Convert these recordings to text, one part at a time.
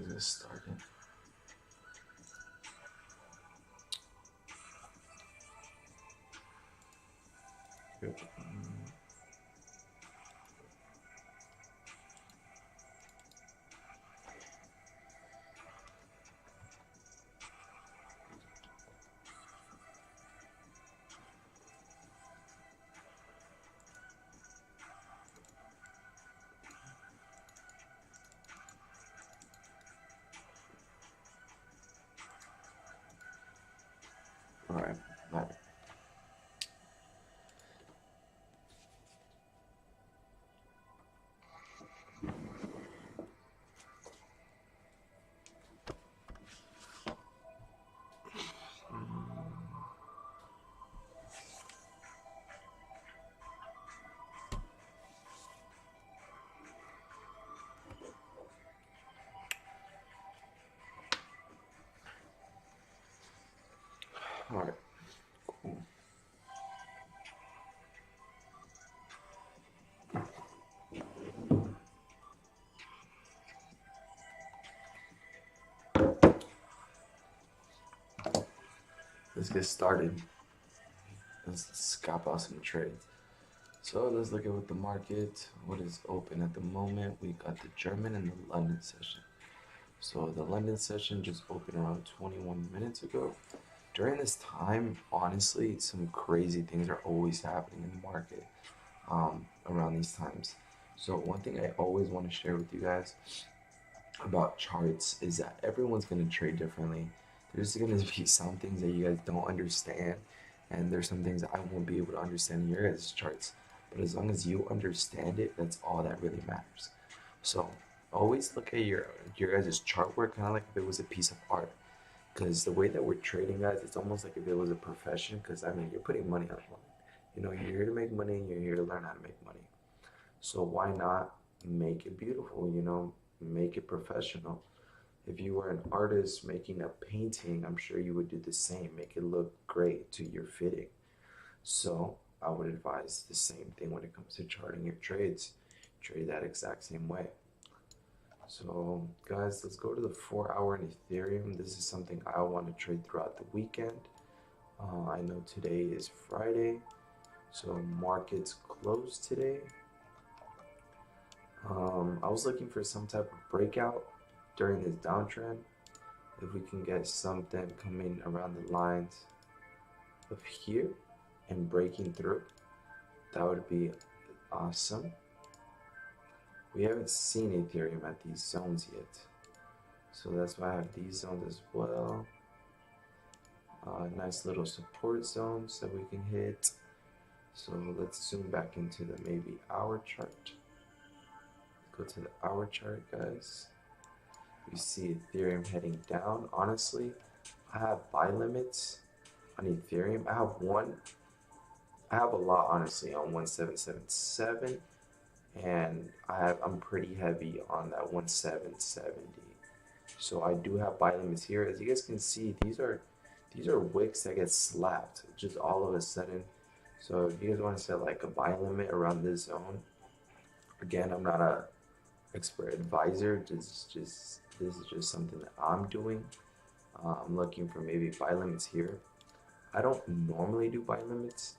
Let's get started. Yep. All right. Bye. All right. Cool. Let's get started. Let's scalp out some trades. So let's look at what the market, what is open at the moment. We got the German and the London session. So the London session just opened around 21 minutes ago. During this time, honestly, some crazy things are always happening in the market around these times. So one thing I always want to share with you guys about charts is that everyone's going to trade differently. There's going to be some things that you guys don't understand, and there's some things that I won't be able to understand in your guys' charts. But as long as you understand it, that's all that really matters. So always look at your guys' chart work kind of like if it was a piece of art. Because the way that we're trading, guys, it's almost like if it was a profession. Because I mean, you're putting money on the line. You know, you're here to make money, and you're here to learn how to make money. So why not make it beautiful? You know, make it professional. If you were an artist making a painting, I'm sure you would do the same. Make it look great to your fitting. So I would advise the same thing when it comes to charting your trades. Trade that exact same way. So guys, let's go to the 4 hour in Ethereum. This is something I want to trade throughout the weekend. I know today is Friday, so markets closed today. I was looking for some type of breakout during this downtrend. If we can get something coming around the lines of here and breaking through, that would be awesome. We haven't seen Ethereum at these zones yet, so that's why I have these zones as well. Nice little support zones that we can hit. So let's zoom back into the maybe hour chart. Go to the hour chart, guys. We see Ethereum heading down. Honestly, I have buy limits on Ethereum. I have a lot honestly on 1777, and I'm pretty heavy on that 1770. So I do have buy limits here. As you guys can see, these are wicks that get slapped just all of a sudden. So if you guys want to set like a buy limit around this zone, again, I'm not a expert advisor. This is just something that I'm doing. I'm looking for maybe buy limits here. I don't normally do buy limits,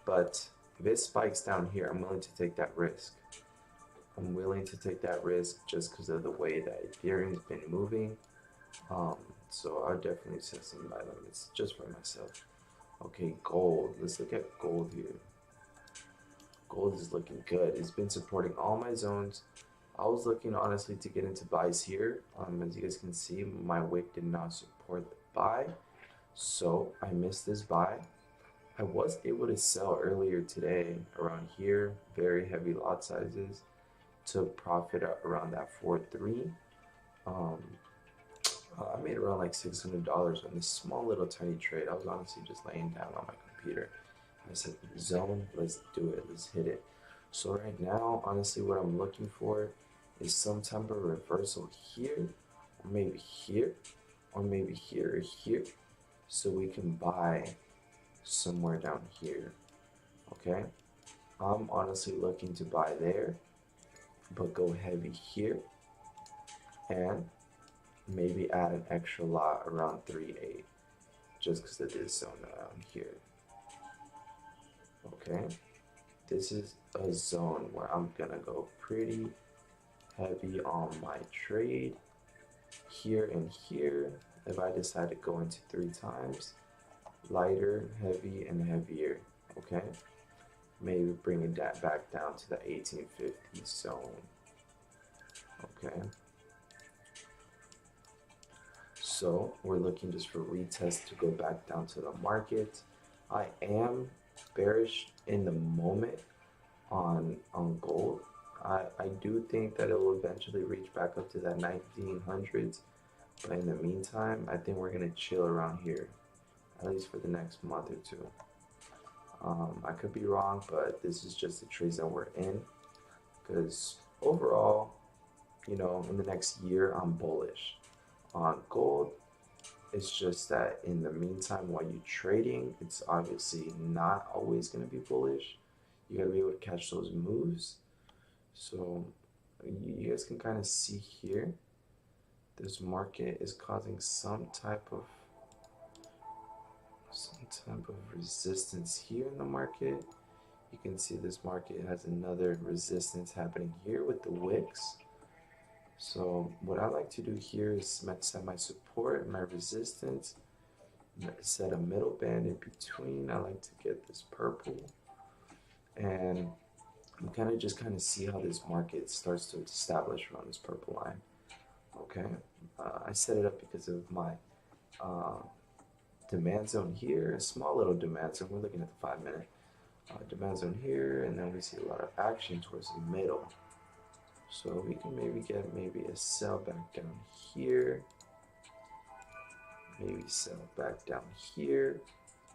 but if it spikes down here, I'm willing to take that risk. I'm willing to take that risk just because of the way that Ethereum's been moving. So I'll definitely set some buy limits just for myself. Okay, gold. Let's look at gold here. Gold is looking good. It's been supporting all my zones. I was looking honestly to get into buys here. As you guys can see, my wick did not support the buy, so I missed this buy. I was able to sell earlier today around here, very heavy lot sizes, took profit around that 4.3. I made around like $600 on this small little tiny trade. I was honestly just laying down on my computer. I said, zone, let's do it, let's hit it. So right now, honestly, what I'm looking for is some type of reversal here, or maybe here, or maybe here or here, so we can buy somewhere down here. Okay, I'm honestly looking to buy there, but go heavy here and maybe add an extra lot around 3.8 just because of this zone around here. Okay, this is a zone where I'm gonna go pretty heavy on my trade here and here. If I decide to go into 3 times, lighter, heavy, and heavier. Okay, maybe bringing that back down to the 1850 zone. Okay, so we're looking just for retest to go back down to the market. I am bearish in the moment on gold. I do think that it will eventually reach back up to that 1900s, but in the meantime, I think we're gonna chill around here, at least for the next month or two. I could be wrong, but this is just the trades that we're in, because overall, you know, in the next year, I'm bullish on gold. It's just that in the meantime, while you're trading, it's obviously not always going to be bullish. You got to be able to catch those moves. So you guys can kind of see here, this market is causing some type of resistance here in the market. You can see this market has another resistance happening here with the wicks. So what I like to do here is set my support and my resistance, set a middle band in between. I like to get this purple, and I'm kind of see how this market starts to establish around this purple line. Okay, I set it up because of my demand zone here, a small little demand zone. We're looking at the 5-minute demand zone here, and then we see a lot of action towards the middle. So we can maybe get a sell back down here, maybe sell back down here.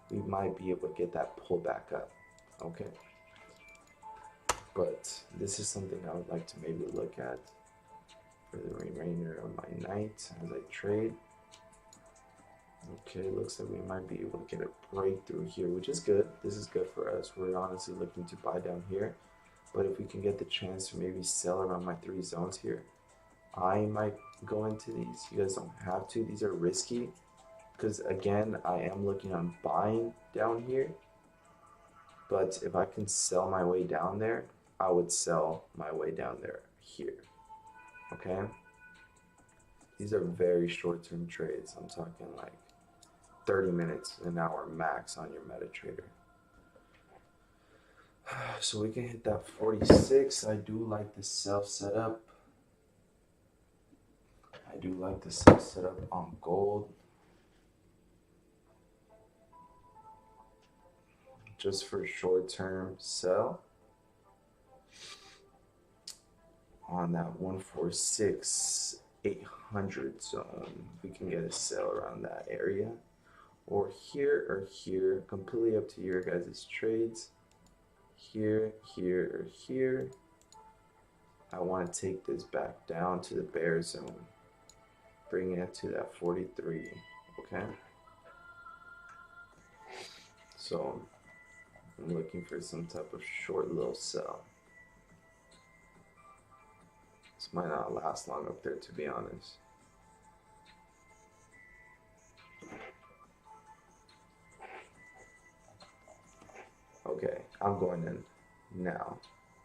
We might be able to get that pull back up. Okay, but this is something I would like to maybe look at for the remainder of my night as I trade. Okay, looks like we might be able to get a breakthrough here, which is good. This is good for us. We're honestly looking to buy down here, but if we can get the chance to maybe sell around my 3 zones here, I might go into these. You guys don't have to. These are risky because, again, I am looking on buying down here, but if I can sell my way down there, I would sell my way down there here. Okay, these are very short-term trades. I'm talking like 30 minutes, an hour max on your MetaTrader. So we can hit that 46. I do like the sell setup. I do like the sell setup on gold. Just for short-term sell on that 146 800 zone. We can get a sell around that area, or here, completely up to your guys' trades. Here, here, or here. I want to take this back down to the bear zone, bring it to that 43. Okay, so I'm looking for some type of short little sell. This might not last long up there, to be honest. Okay, I'm going in now.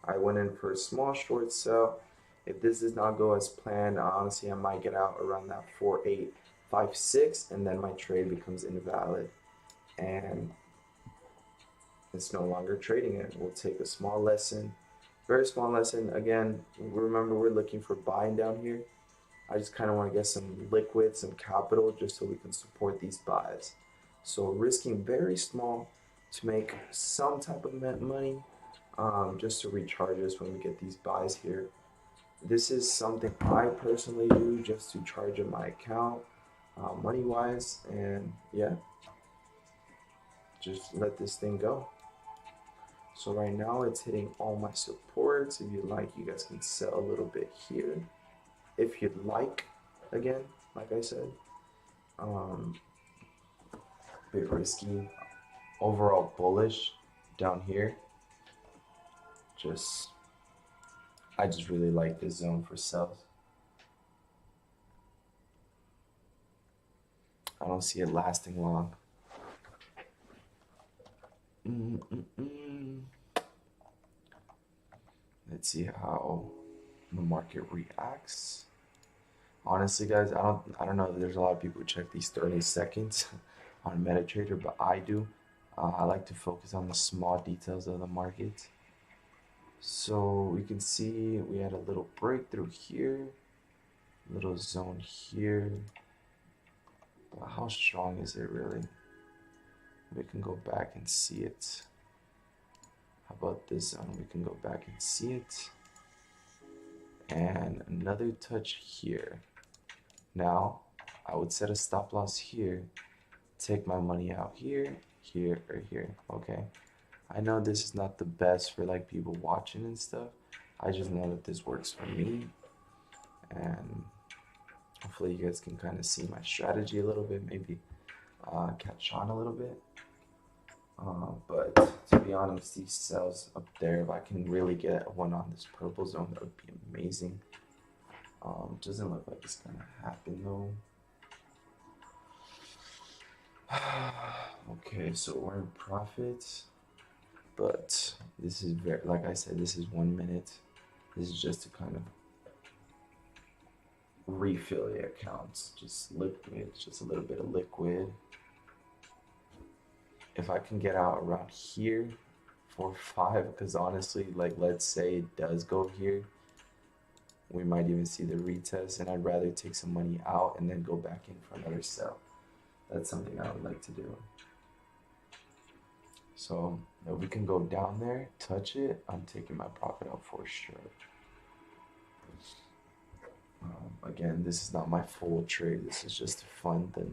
I went in for a small short sell. If this does not go as planned, honestly, I might get out around that 4856, and then my trade becomes invalid, and it's no longer trading it. We'll take a small lesson, very small lesson. Again, remember, we're looking for buying down here. I just kind of want to get some liquid, some capital, just so we can support these buys. So risking very small to make some type of money, just to recharge us when we get these buys here. This is something I personally do just to charge up my account, money-wise, and yeah, just let this thing go. So right now it's hitting all my supports. If you like, you guys can sell a little bit here. If you'd like, again, like I said, bit risky. Overall bullish down here. I just really like this zone for sells. I don't see it lasting long. Mm-mm-mm. Let's see how the market reacts. Honestly, guys, I don't know if there's a lot of people who check these 30 seconds on MetaTrader, but I do. I like to focus on the small details of the market. So we can see we had a little breakthrough here, little zone here. But how strong is it really? We can go back and see it. How about this zone? We can go back and see it. And another touch here. Now, I would set a stop loss here, take my money out here, here, or here, okay? I know this is not the best for like people watching and stuff. I just know that this works for me. And hopefully you guys can kind of see my strategy a little bit, maybe catch on a little bit. But to be honest, these cells up there, if I can really get one on this purple zone, that would be amazing. Doesn't look like it's gonna happen though. Okay, so we're in profit, but this is very, like I said, this is 1 minute. This is just to kind of refill the accounts, just liquid, just a little bit of liquid. If I can get out around here for 5, because honestly, like let's say it does go here, we might even see the retest, and I'd rather take some money out and then go back in for another sell. That's something I would like to do. So if we can go down there, touch it, I'm taking my profit out for sure. Again, this is not my full trade. This is just to fund the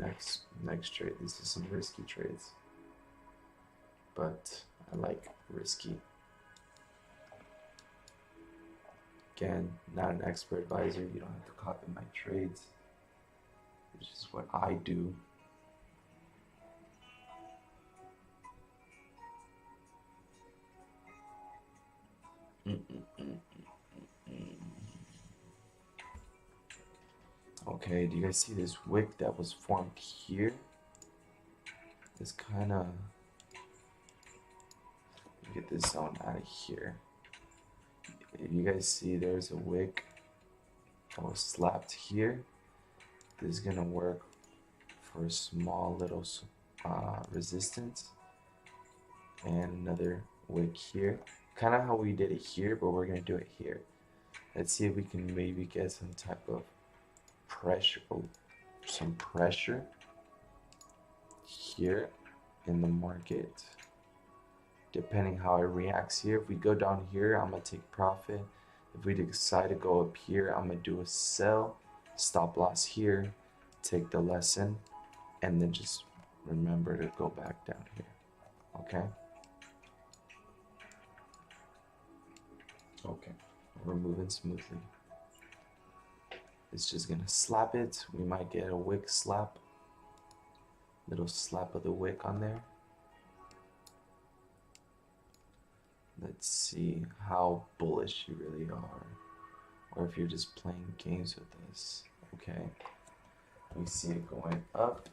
next trade. This is some risky trades, but I like risky. Again, not an expert advisor. You don't have to copy my trades. It's just what I do. Okay, do you guys see this wick that was formed here? This kind of, get this zone out of here. If you guys see, there's a wick that was slapped here. This is gonna work for a small little resistance, and another wick here. Kind of how we did it here, but we're gonna do it here. Let's see if we can maybe get some type of pressure, some pressure here in the market, depending how it reacts here. If we go down here, I'm gonna take profit. If we decide to go up here, I'm gonna do a sell, stop loss here, take the lesson, and then just remember to go back down here. Okay, we're moving smoothly. It's just gonna slap it. We might get a wick slap, little slap of the wick on there. Let's see how bullish you really are, or if you're just playing games with this. Okay, we see it going up.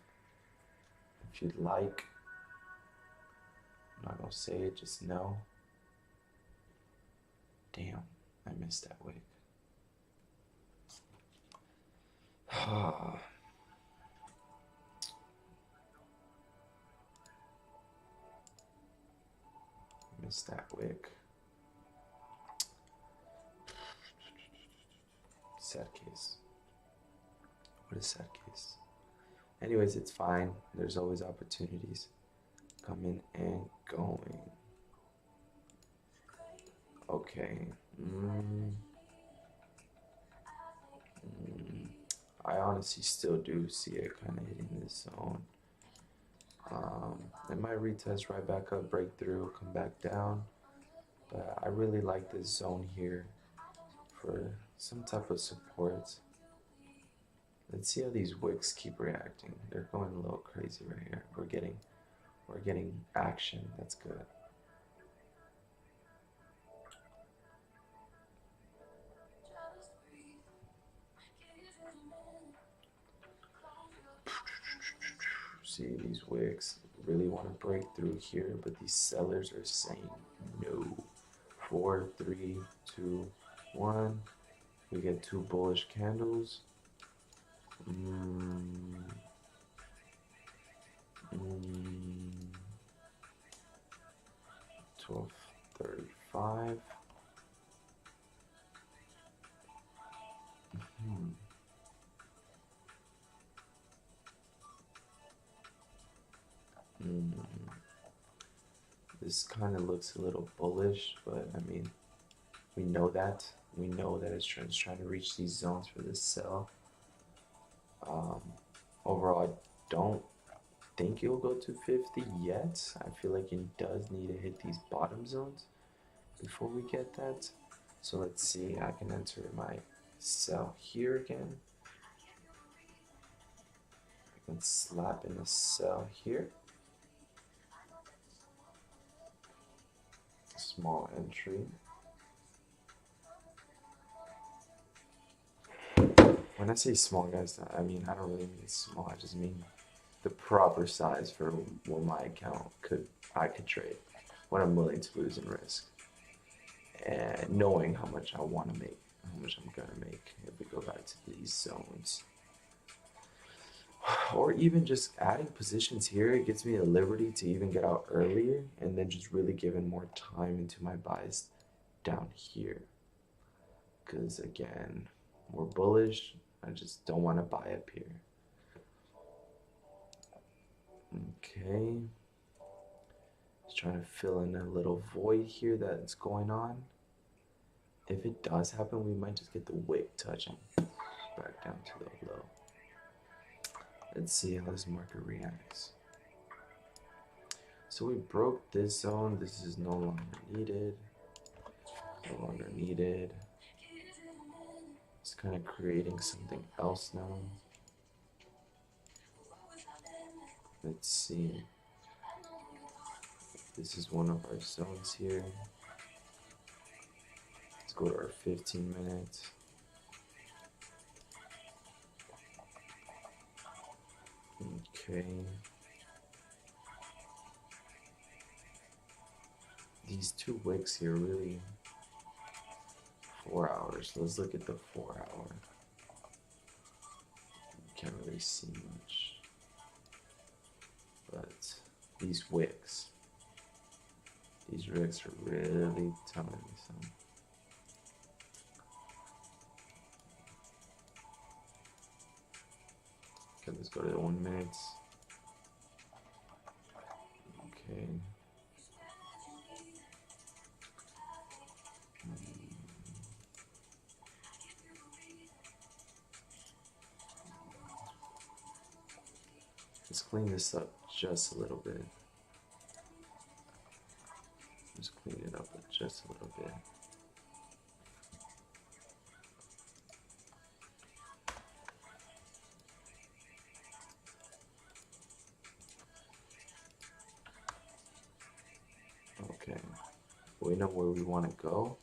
If you'd like, I'm not gonna say it, just know. Damn, I missed that wick. Missed that wick. Sad case. What a sad case. Anyways, it's fine. There's always opportunities coming and going. Okay. I honestly still do see it kind of hitting this zone. It might retest right back up, break through, come back down. But I really like this zone here for some type of support. Let's see how these wicks keep reacting. They're going a little crazy right here. We're getting action. That's good. See, these wicks really want to break through here, but these sellers are saying no. 4, 3, 2, 1. We get 2 bullish candles. 12:35. This kind of looks a little bullish, but I mean, we know that. We know that it's trying to reach these zones for this sell. Overall, I don't think it will go to 50 yet. I feel like it does need to hit these bottom zones before we get that. So let's see. I can enter my sell here again. I can slap in a sell here. Small entry. When I say small, guys, I mean, I don't really mean small. I just mean the proper size for what my account I could trade, what I'm willing to lose and risk, and knowing how much I want to make, how much I'm gonna make if we go back to these zones. Or even just adding positions here, it gives me the liberty to even get out earlier and then just really giving more time into my buys down here. Because again, we're bullish. I just don't want to buy up here. Okay. Just trying to fill in a little void here that's going on. If it does happen, we might just get the wick touching back down to the low. Let's see how this market reacts. So we broke this zone. This is no longer needed. No longer needed. It's kind of creating something else now. Let's see. This is one of our zones here. Let's go to our 15 minutes. Okay. These 2 wicks here really 4 hours. Let's look at the 4 hour. Can't really see much. But these wicks are really telling me something. Okay, let's go to the 1 minute. Okay. Let's clean this up just a little bit. Just clean it up just a little bit. Okay, we know where we want to go.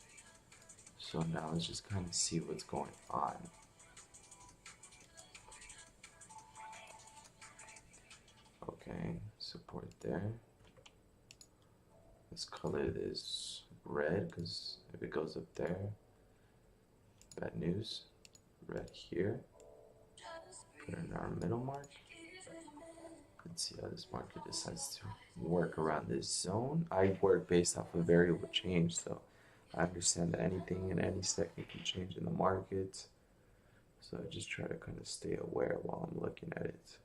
So now let's just kind of see what's going on. Okay, support there. Let's color this red because if it goes up there, bad news. Red here. Put in our middle mark. Let's see how this market decides to work around this zone. I work based off of variable change, so I understand that anything in any second can change in the market. So I just try to kind of stay aware while I'm looking at it.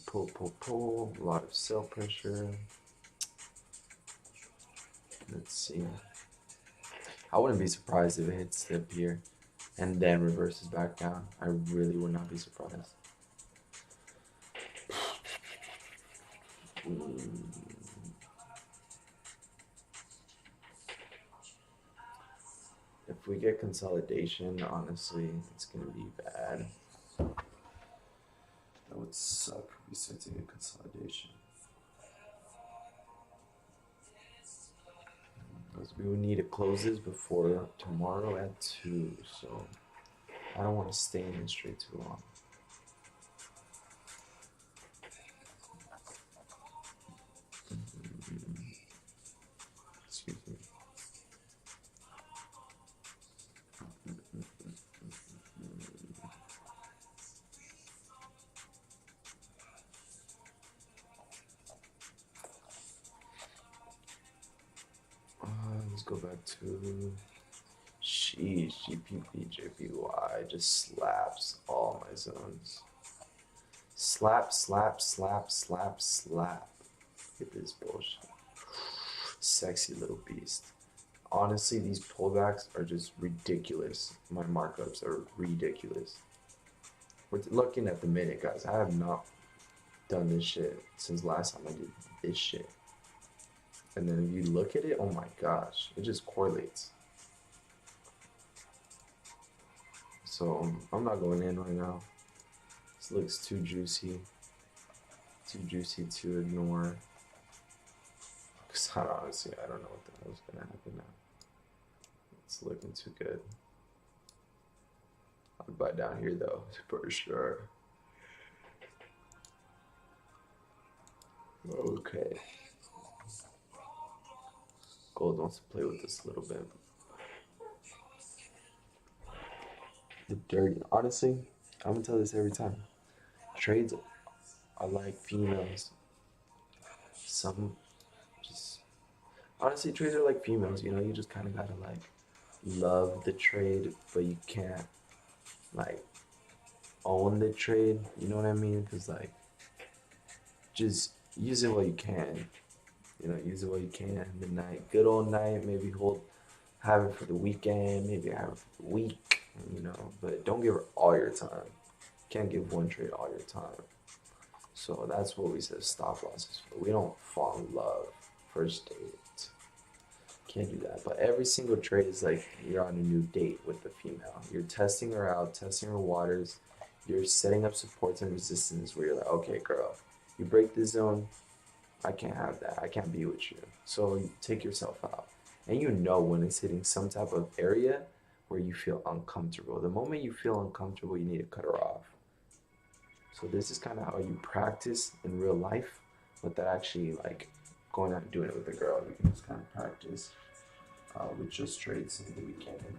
Pull, a lot of sell pressure. Let's see. I wouldn't be surprised if it hits the dip here and then reverses back down. I really would not be surprised. If we get consolidation, honestly, it's going to be bad. That would suck if we start to get consolidation. Because we would need to close this before tomorrow at 2, so I don't want to stay in this trade too long. Excuse me. Let's go back to sheesh, GPP, JPY just slaps all my zones. Slap, slap, slap, slap, slap. Look at this bullshit. Sexy little beast. Honestly, these pullbacks are just ridiculous. My markups are ridiculous. We're looking at the minute, guys. I have not done this shit since last time I did this shit. And then if you look at it, oh my gosh, it just correlates. So I'm not going in right now. This looks too juicy to ignore. Because honestly, I don't know what the hell's gonna happen now. It's looking too good. I'd buy down here though, for sure. Okay. Gold wants to play with this a little bit. The dirty. Honestly, I'm gonna tell this every time. Trades are like females. Some just honestly, trades are like females. You know, you just kind of gotta like love the trade, but you can't like own the trade. You know what I mean? Because like, just use it while you can. You know, use it while you can. The night, good old night. Maybe have it for the weekend. Maybe have it for the week. You know, but don't give her all your time. Can't give one trade all your time. So that's what we said stop losses for. We don't fall in love first date. Can't do that. But every single trade is like you're on a new date with the female. You're testing her out, testing her waters. You're setting up supports and resistance where you're like, okay, girl, you break this zone, I can't have that. I can't be with you. So you take yourself out. And you know when it's hitting some type of area where you feel uncomfortable. The moment you feel uncomfortable, you need to cut her off. So this is kind of how you practice in real life, but that actually like going out and doing it with a girl, you can just kind of practice with just trades in the weekend.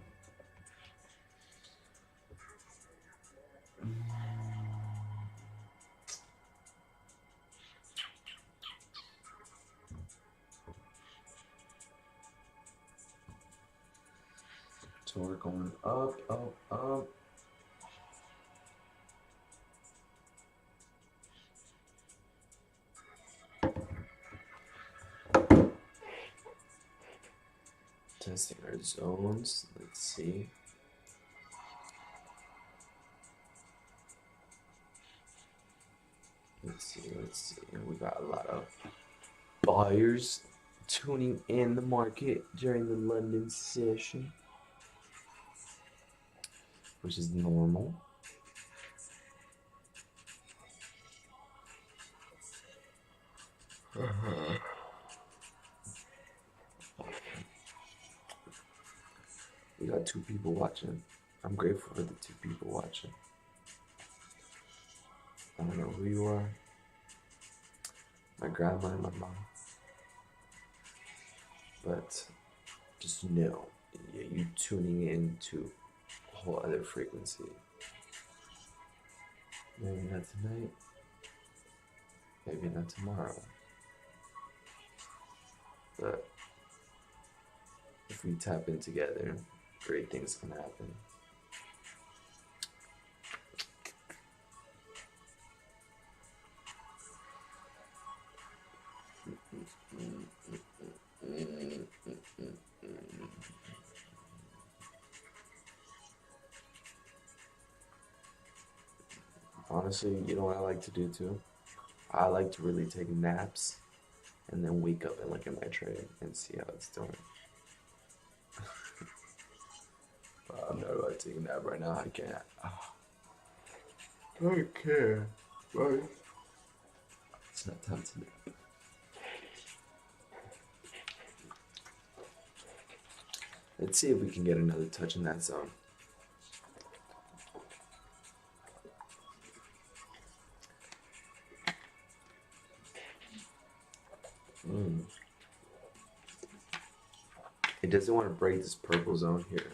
So we're going up, up, up. Testing our zones. Let's see. Let's see. We got a lot of buyers tuning in the market during the London session, which is normal. We got 2 people watching. I'm grateful for the 2 people watching. I don't know who you are. My grandma and my mom. But just know, you tuning in to a whole other frequency. Maybe not tonight. Maybe not tomorrow. But if we tap in together, great things can happen. Honestly, you know what I like to do too? I like to really take naps and then wake up and look at my trade and see how it's doing. I'm not about to take a nap right now. I can't. I can't. Right? It's not time to nap. Let's see if we can get another touch in that zone. doesn't want to break this purple zone here,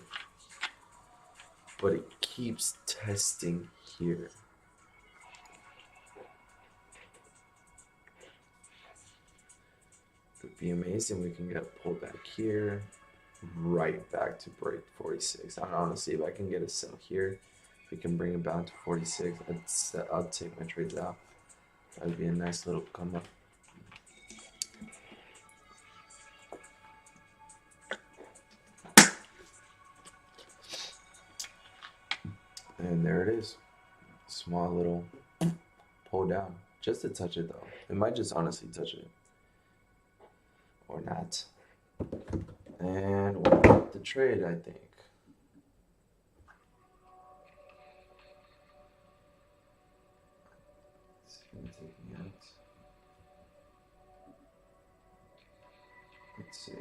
but it keeps testing here. It would be amazing. We can get a pullback here, right back to break 46. I don't know, see if I can get a sell here. We can bring it down to 46. I'll take my trades out. That would be a nice little come up. And there it is. Small little pull down. Just to touch it though. It might just honestly touch it. Or not. And we'll get the trade, I think. Let's see.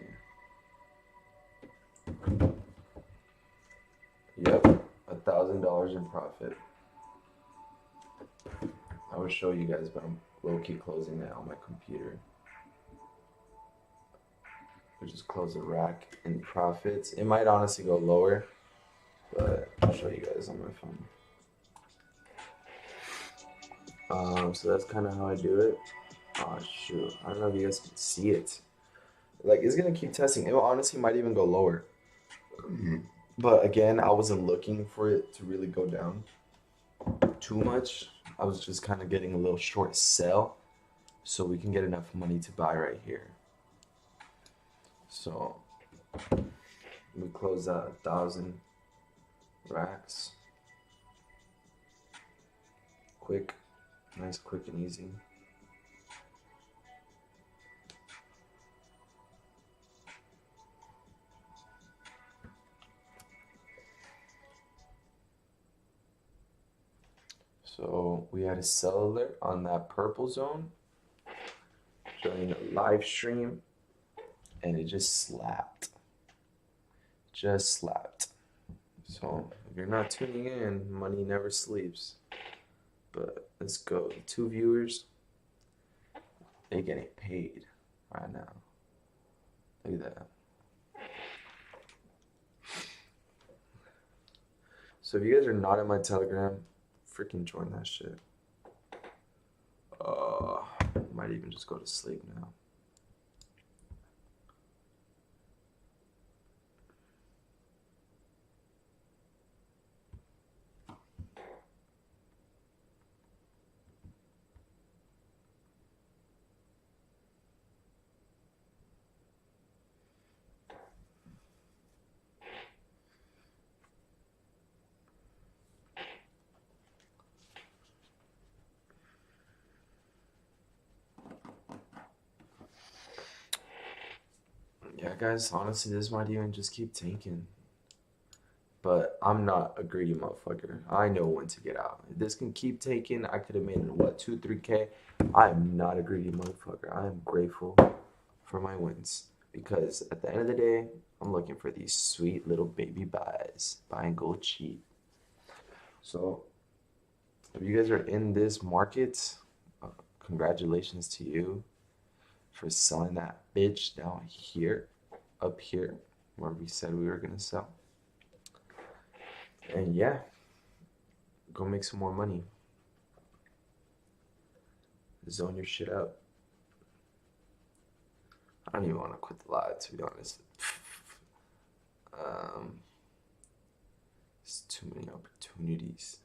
Yep, $1,000 in profit. I will show you guys, but I'm low-key closing that on my computer. We just close the rack in profits. It might honestly go lower, but I'll show you guys on my phone. So that's kind of how I do it. Oh shoot, I don't know if you guys can see it. Like, it's gonna keep testing. It honestly might even go lower. But again, I wasn't looking for it to really go down too much. I was just kind of getting a little short sell so we can get enough money to buy right here. So we close out 1,000 racks. Quick, nice, quick and easy. So we had a sell alert on that purple zone during a live stream, and it just slapped. Just slapped. So if you're not tuning in, money never sleeps. But let's go. 2 viewers, they getting paid right now. Look at that. So if you guys are not in my Telegram, freaking join that shit. Might even just go to sleep now. Yeah, guys, honestly, this might even just keep tanking. But I'm not a greedy motherfucker. I know when to get out. If this can keep taking, I could have made it, what, 2, 3K? I am not a greedy motherfucker. I am grateful for my wins. Because at the end of the day, I'm looking for these sweet little baby buys. Buy and go cheap. So, if you guys are in this market, congratulations to you for selling that bitch down here, up here, where we said we were gonna sell. And yeah, go make some more money. Zone your shit up. I don't even want to quit the live, to be honest. There's too many opportunities.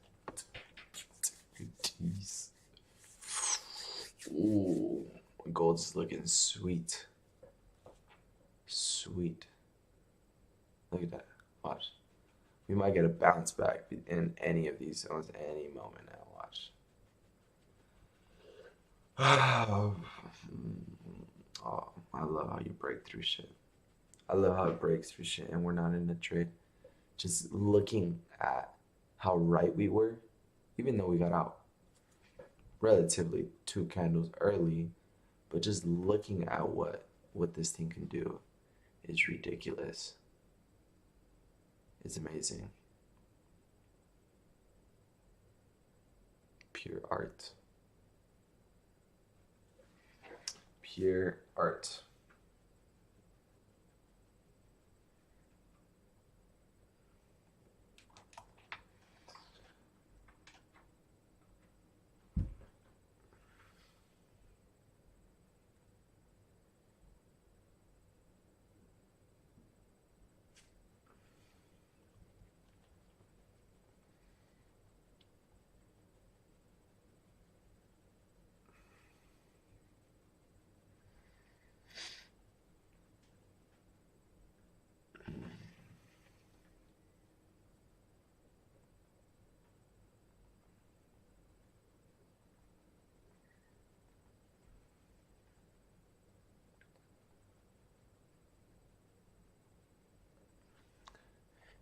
Ooh, gold's looking sweet. Sweet. Look at that. Watch. We might get a bounce back in any of these zones any moment now. Watch. Oh, I love how you break through shit. I love how it breaks through shit and we're not in a trade. Just looking at how right we were, even though we got out relatively 2 candles early, but just looking at what this thing can do is ridiculous. It's amazing. Pure art. Pure art.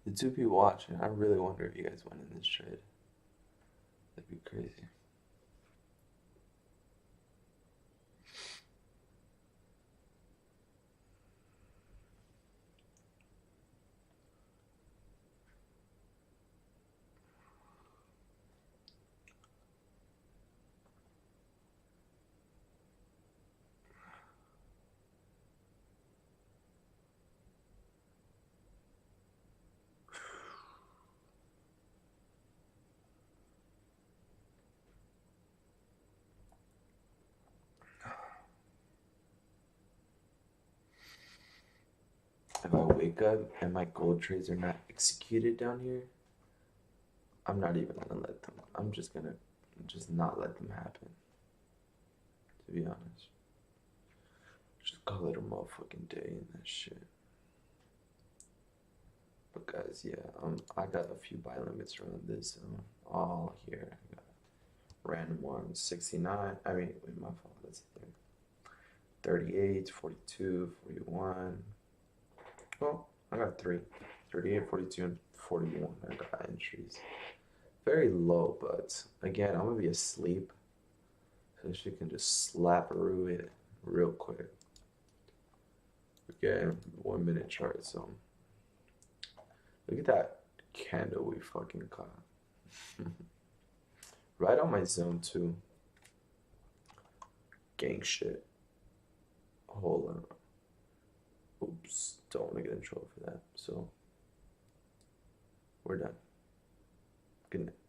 The two people watching, I really wonder if you guys went in this trade. That'd be crazy. If I wake up and my gold trades are not executed down here, I'm not even gonna let them. I'm just gonna just not let them happen. To be honest, just call it a motherfucking day and that shit. But guys, yeah, I got a few buy limits around this. All here. I got random ones, 69. I mean, wait, my fault. That's the thing. 38, 42, 41. Well, I got three. 38, 42, and 41. I got entries. Very low, but again, I'm gonna be asleep. So she can just slap through it real quick. Okay, 1 minute chart, so look at that candle we fucking caught. Right on my zone too. Gang shit. Hold on. Oops, don't want to get in trouble for that. So we're done. Good night.